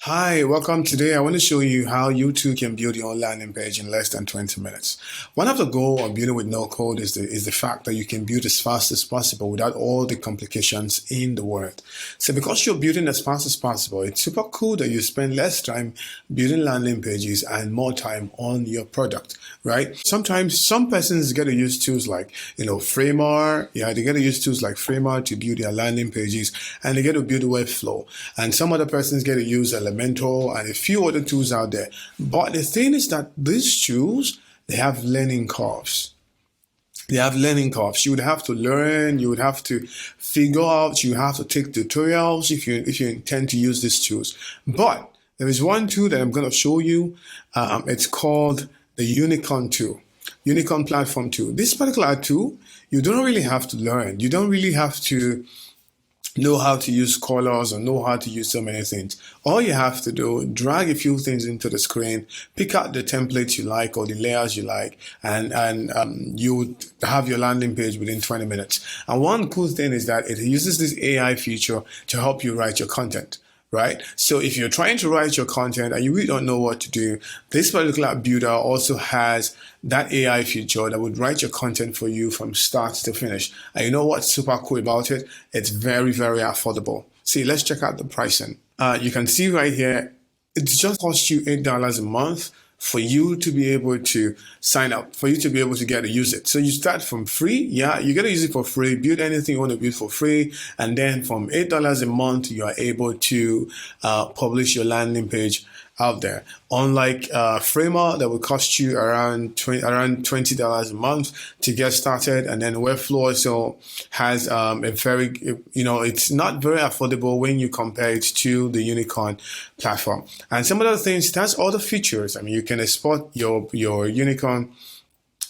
Hi, welcome. Today I want to show you how you too can build your own landing page in less than 20 minutes. One of the goals of building with no code is the fact that you can build as fast as possible without all the complications in the world. So because you're building as fast as possible, it's super cool that you spend less time building landing pages and more time on your product, right? Sometimes some persons get to use tools like, Framer. Yeah, they get to use tools like Framer to build their landing pages and they get to build a webflow. And some other persons get to use Elementor and a few other tools out there. But the thing is that these tools, they have learning curves. They have learning curves. You would have to learn, you would have to figure out, you have to take tutorials if you intend to use these tools. But there is one tool that I'm going to show you. It's called the Unicorn tool. Unicorn platform tool. This particular tool, you don't really have to learn. You don't really have to know how to use colors or know how to use so many things. All you have to do, drag a few things into the screen, pick out the templates you like or the layers you like, and you would have your landing page within 20 minutes. And one cool thing is that it uses this AI feature to help you write your content. Right? So if you're trying to write your content and you really don't know what to do, this particular builder also has that AI feature that would write your content for you from start to finish. And you know what's super cool about it? It's very, very affordable. See, let's check out the pricing. You can see right here, it just costs you $8 a month for you to be able to sign up, for you to be able to get to use it. So you start from free. Yeah, you get to use it for free, build anything you want to build for free. And then from $8 a month, you are able to publish your landing page out there. Unlike Framer, that will cost you around $20 a month to get started, and then Webflow also has a very, it's not very affordable when you compare it to the Unicorn platform. And some other things, it has other features. I mean, you can export your Unicorn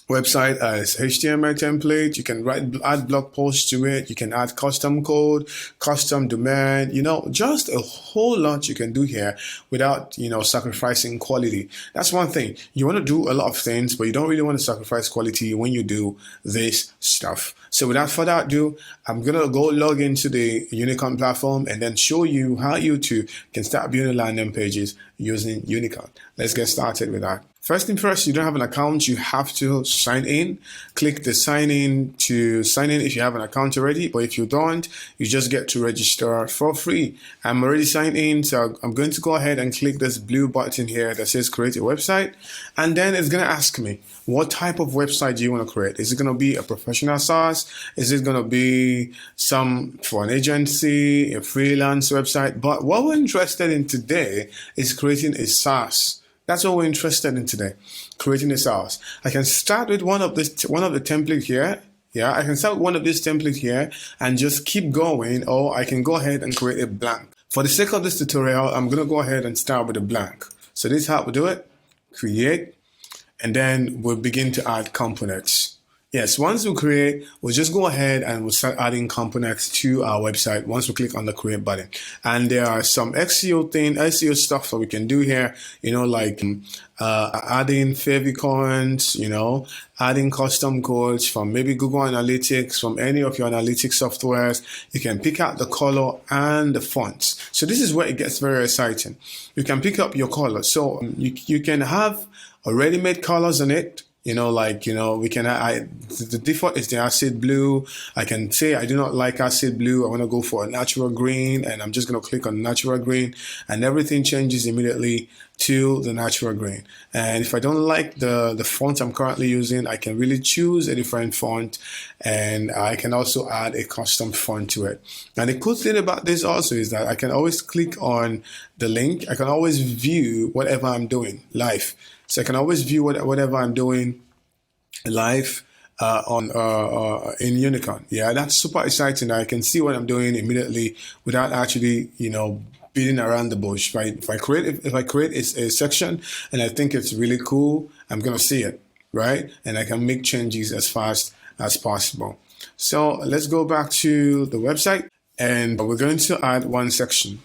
website as HTML template. You can add blog posts to it. You can add custom code, custom domain, just a whole lot you can do here without, sacrificing quality. That's one thing. You want to do a lot of things, but you don't really want to sacrifice quality when you do this stuff. So without further ado, I'm going to go log into the Unicorn platform and then show you how you too can start building landing pages using Unicorn. Let's get started with that. First thing first, you don't have an account, you have to sign in. Click the sign in to sign in if you have an account already, but if you don't, you just get to register for free. I'm already signed in, so I'm going to go ahead and click this blue button here that says create a website, and then it's going to ask me, what type of website do you want to create? Is it going to be a professional SaaS? Is it going to be for an agency, a freelance website? But what we're interested in today is creating a SaaS. That's what we're interested in today, creating a SaaS. I can start with one of the template here. Yeah, I can start with one of this template here and just keep going, or I can go ahead and create a blank. For the sake of this tutorial, I'm going to go ahead and start with a blank. So this is how we do it. Create, and then we'll begin to add components. Yes, once we create, we'll just go ahead and we'll start adding components to our website once we click on the create button. And there are some SEO stuff that we can do here, like adding favicons, adding custom codes from maybe Google Analytics, from any of your analytics softwares. You can pick out the color and the fonts. So this is where it gets very exciting. You can pick up your color. So you can have already made colors on it. We can, the default is the acid blue. I can say I do not like acid blue. I want to go for a natural green, and I'm just going to click on natural green, and everything changes immediately to the natural green. And if I don't like the font I'm currently using, I can really choose a different font, and I can also add a custom font to it. And the cool thing about this also is that I can always click on the link. I can always view whatever I'm doing live. So I can always view whatever I'm doing live in Unicorn. Yeah, that's super exciting. I can see what I'm doing immediately without actually, beating around the bush. Right? If I create a section and I think it's really cool, I'm gonna see it, right? And I can make changes as fast as possible. So let's go back to the website, and we're going to add one section.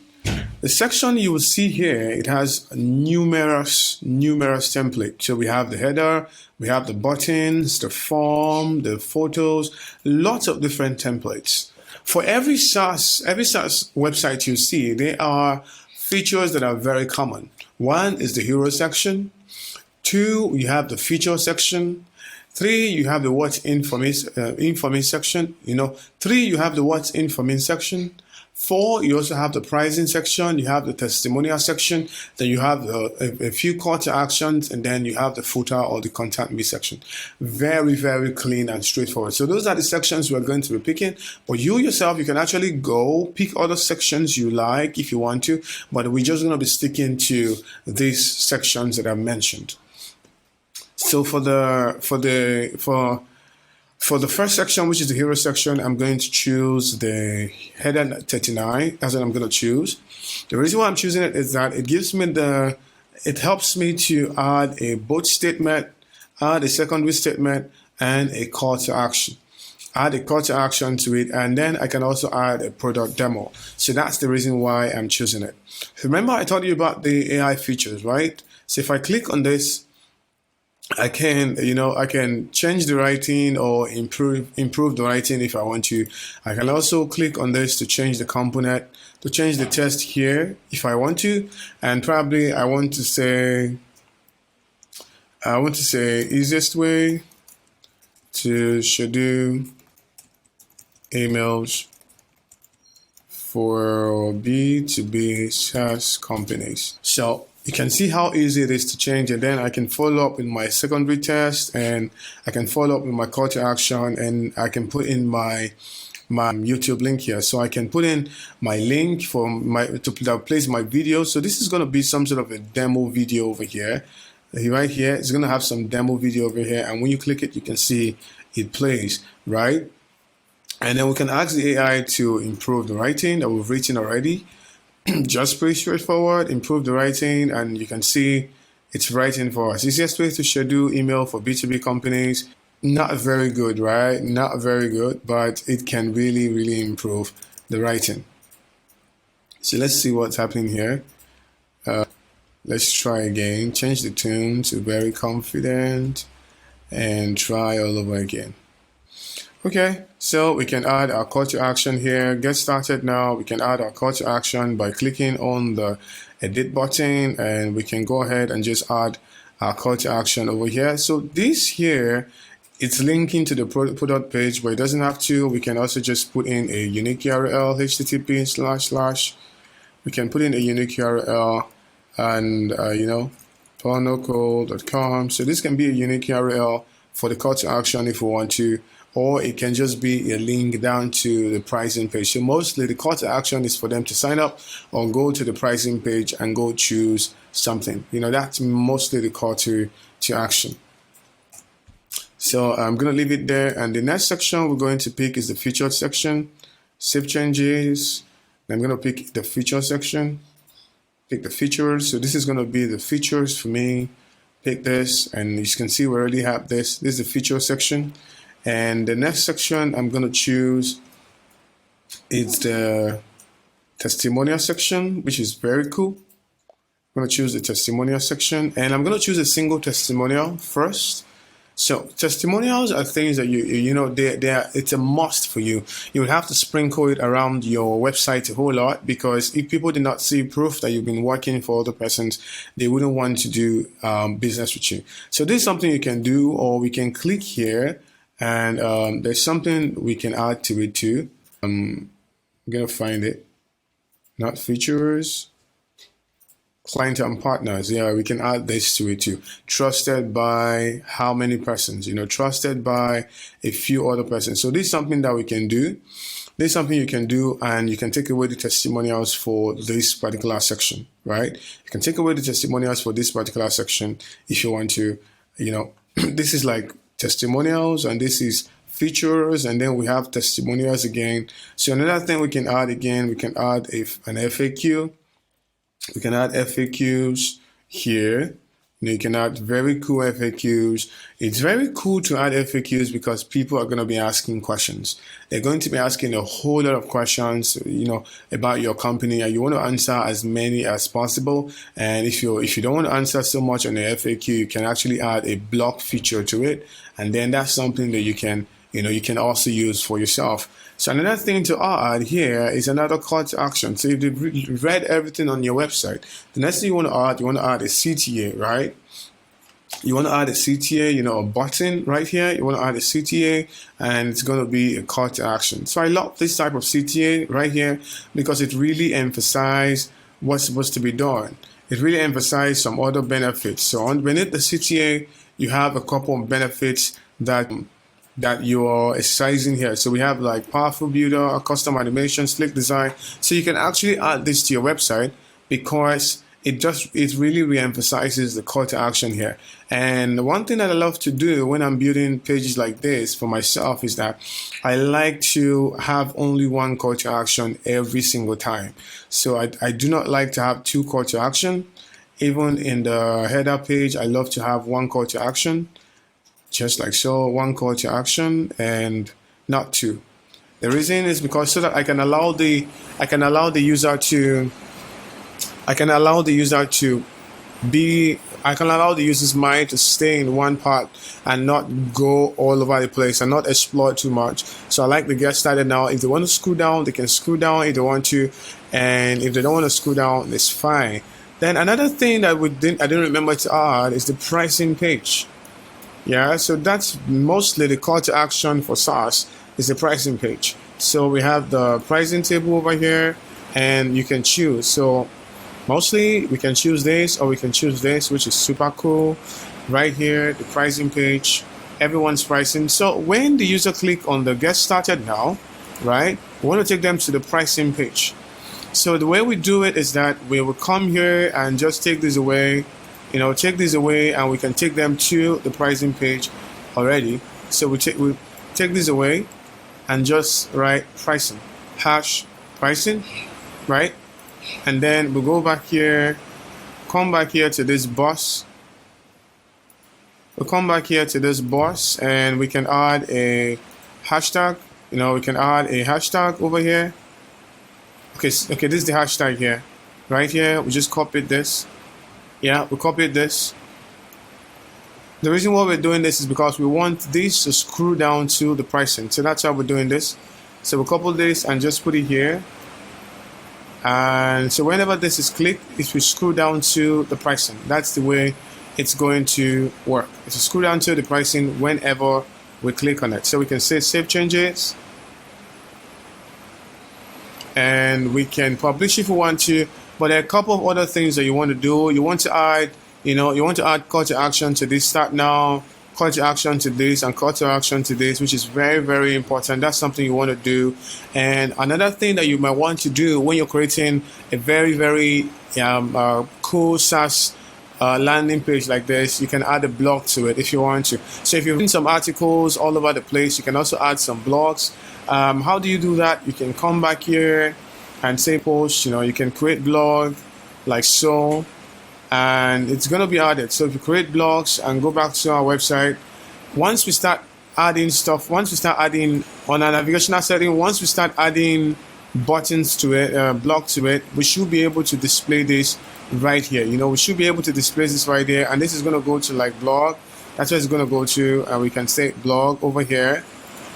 The section you will see here, it has numerous templates. So we have the header, we have the buttons, the form, the photos, lots of different templates. For every SaaS website you see, there are features that are very common. One is the hero section. 2, you have the feature section. 3, you have the what's in for me section. 3, you have the what's in for me section. 4, you also have the pricing section. You have the testimonial section. Then you have a few call to actions, and then you have the footer or the contact me section. Very, very clean and straightforward. So those are the sections we're going to be picking. But you yourself, you can actually go pick other sections you like if you want to. But we're just going to be sticking to these sections that I mentioned. So for the first section, which is the hero section, I'm going to choose the header 39. That's what I'm going to choose. The reason why I'm choosing it is that it helps me to add a both statement, add a secondary statement, and a call to action. Add a call to action to it, and then I can also add a product demo. So that's the reason why I'm choosing it. Remember, I told you about the AI features, right? So if I click on this, I can change the writing or improve the writing if I want to. I can also click on this to change the component, to change the text here if I want to, and probably I want to say easiest way to schedule emails for B2B SaaS companies. So you can see how easy it is to change, and then I can follow up with my secondary test, and I can follow up with my call to action, and I can put in my YouTube link here. So I can put in my link to place my video. So this is going to be some sort of a demo video over here. Right here, it's going to have some demo video over here, and when you click it, you can see it plays, right? And then we can ask the AI to improve the writing that we've written already. Just pretty straightforward, improve the writing, and you can see it's writing for us. Easiest way to schedule email for B2B companies. Not very good, right? Not very good, but it can really, really improve the writing. So let's see what's happening here. Let's try again. Change the tune to very confident and try all over again. Okay, so we can add our call to action here. Get started now. We can add our call to action by clicking on the edit button, and we can go ahead and just add our call to action over here. So this here, it's linking to the product page, but it doesn't have to. We can also just put in a unique URL, http:// we can put in a unique URL and nocode.com. So this can be a unique URL for the call to action if we want to, or it can just be a link down to the pricing page. So mostly the call to action is for them to sign up or go to the pricing page and go choose something. That's mostly the call to action. So I'm going to leave it there. And the next section we're going to pick is the featured section. Save changes. I'm going to pick the feature section. Pick the features. So this is going to be the features for me. Pick this, and you can see we already have this. This is the feature section. And the next section I'm going to choose is the testimonial section, which is very cool. I'm going to choose the testimonial section, and I'm going to choose a single testimonial first. So testimonials are things that it's a must for you. You would have to sprinkle it around your website a whole lot, because if people did not see proof that you've been working for other persons, they wouldn't want to do business with you. So this is something you can do, or we can click here, and there's something we can add to it too. I'm gonna find it. Not features. Client and partners. Yeah, we can add this to it too. Trusted by how many persons? Trusted by a few other persons. So this is something that we can do. This is something you can do, and you can take away the testimonials for this particular section, right? You can take away the testimonials for this particular section if you want to. This is like testimonials, and this is features, and then we have testimonials again. So another thing we can add again, we can add an FAQ. We can add FAQs here. You can add very cool FAQs. It's very cool to add FAQs because people are going to be asking questions. They're going to be asking a whole lot of questions, about your company, and you want to answer as many as possible. And if you don't want to answer so much on the FAQ, you can actually add a block feature to it, and then that's something that you can you can also use for yourself. So another thing to add here is another call to action. So if you've read everything on your website, the next thing you want to add a CTA, right? You want to add a CTA, a button right here. You want to add a CTA, and it's going to be a call to action. So I love this type of CTA right here because it really emphasizes what's supposed to be done. It really emphasizes some other benefits. So beneath the CTA, you have a couple of benefits that you are exercising here. So we have like powerful builder, custom animation, slick design. So you can actually add this to your website because it really re-emphasizes the call to action here. And one thing that I love to do when I'm building pages like this for myself is that I like to have only one call to action every single time. So I do not like to have two call to action. Even in the header page, I love to have one call to action, just like so, one call to action and not two. The reason is because so that I can allow the user user's mind to stay in one part and not go all over the place and not explore too much. So I like to get started now. If they want to scroll down, they can scroll down if they want to, and if they don't want to scroll down, it's fine. Then another thing that I didn't remember to add is the pricing page. Yeah, so that's mostly the call to action for SAAS is the pricing page. So we have the pricing table over here, and you can choose. So mostly we can choose this or we can choose this, which is super cool. Right here, the pricing page, everyone's pricing. So when the user click on the get started now, right, we want to take them to the pricing page. So the way we do it is that we will come here and just take this away, take this away, and we can take them to the pricing page already. So we take this away and just write pricing, hash pricing, right? And then we go back here, come back here to this boss. We'll come back here to this boss, and we can add a hashtag. We can add a hashtag over here. Okay, this is the hashtag here. Right here, we just copied this. Yeah, we copied this. The reason why we're doing this is because we want this to screw down to the pricing. So that's how we're doing this. So we'll copy this and just put it here. And so whenever this is clicked, it will screw down to the pricing. That's the way it's going to work. It will screw down to the pricing whenever we click on it. So we can say save changes. And we can publish if we want to, but there are a couple of other things that you want to do. You want to add, call to action to this start now, call to action to this, and call to action to this, which is very, very important. That's something you want to do. And another thing that you might want to do when you're creating a very, very cool SaaS landing page like this, you can add a blog to it if you want to. So if you've written some articles all over the place, you can also add some blogs. How do you do that? You can come back here and say post, you can create blog like so, and it's going to be added. So if you create blogs and go back to our website, once we start adding stuff, once we start adding on our navigational setting, once we start adding buttons to it, blog to it, we should be able to display this right here. We should be able to display this right there, and this is going to go to like blog. That's where it's going to go to, and we can say blog over here.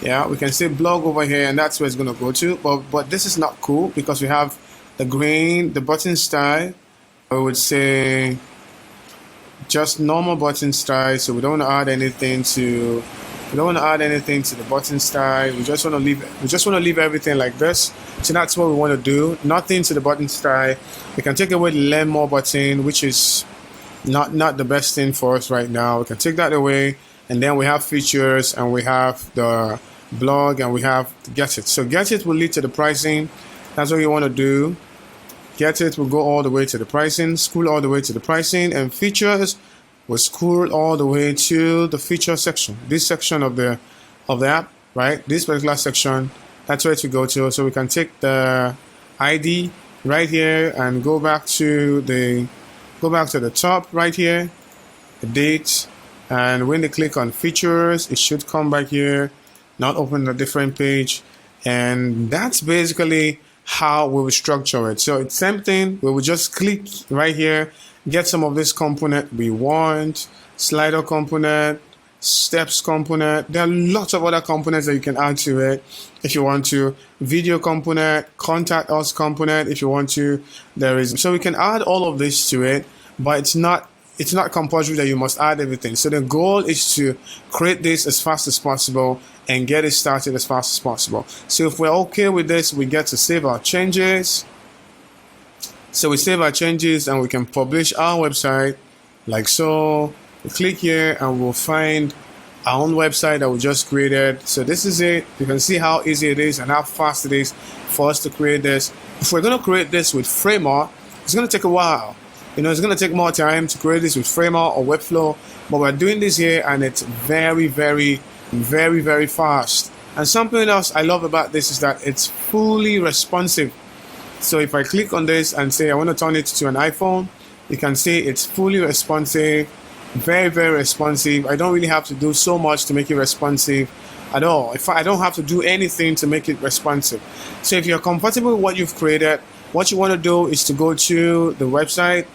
Yeah, we can say blog over here, and that's where it's going to go to. But this is not cool because we have the button style. I would say just normal button style. So we don't want to add anything to the button style. We just want to leave everything like this. So that's what we want to do. Nothing to the button style. We can take away the learn more button, which is not the best thing for us right now. We can take that away, and then we have features, and we have the blog, and we have get it. So get it will lead to the pricing. That's what you want to do. Get it will go all the way to the pricing, scroll all the way to the pricing, and features will scroll all the way to the feature section. This section of the app, right? This particular section, that's where to go to. So we can take the ID right here and go back to the top right here, the date, and when they click on features, it should come back here, not open a different page. And that's basically how we will structure it. So it's same thing. We will just click right here, get some of this component we want, slider component, steps component. There are lots of other components that you can add to it if you want to. Video component, contact us component if you want to. So we can add all of this to it, but it's not compulsory that you must add everything. So the goal is to create this as fast as possible and get it started as fast as possible. So if we're okay with this, we get to save our changes. So we save our changes and we can publish our website like so. We click here and we'll find our own website that we just created. So this is it. You can see how easy it is and how fast it is for us to create this. If we're going to create this with Framer, it's going to take a while. It's going to take more time to create this with Framer or Webflow, but we're doing this here and it's very, very, very, very fast. And something else I love about this is that it's fully responsive. So if I click on this and say I want to turn it to an iPhone, you can see it's fully responsive, very, very responsive. I don't really have to do so much to make it responsive at all. I don't have to do anything to make it responsive. So if you're comfortable with what you've created, what you want to do is to go to the website,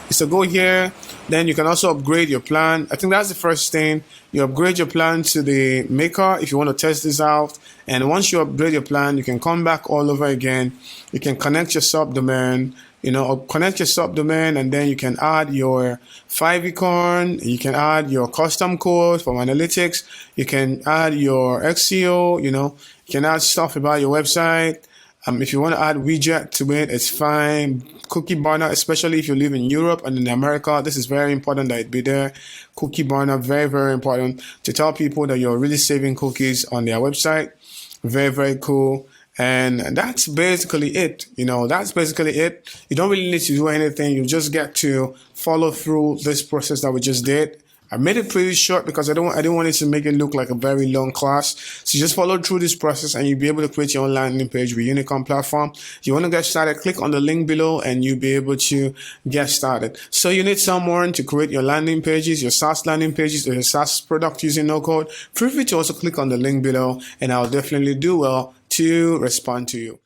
is to go here. Then you can also upgrade your plan. I think that's the first thing. You upgrade your plan to the maker if you want to test this out. And once you upgrade your plan, you can come back all over again. You can connect your subdomain, connect your subdomain, and then you can add your favicon. You can add your custom code from analytics. You can add your SEO, you can add stuff about your website. If you want to add widget to it, it's fine. Cookie banner, especially if you live in Europe and in America, this is very important that it be there. Cookie banner, very, very important to tell people that you're really saving cookies on their website. Very, very cool. And that's basically it. That's basically it. You don't really need to do anything. You just get to follow through this process that we just did. I made it pretty short because I didn't want it to make it look like a very long class. So you just follow through this process and you'll be able to create your own landing page with Unicorn platform. If you want to get started, click on the link below and you'll be able to get started. So you need someone to create your landing pages, your SaaS landing pages, or your SaaS product using no code. Feel free to also click on the link below and I'll definitely do well to respond to you.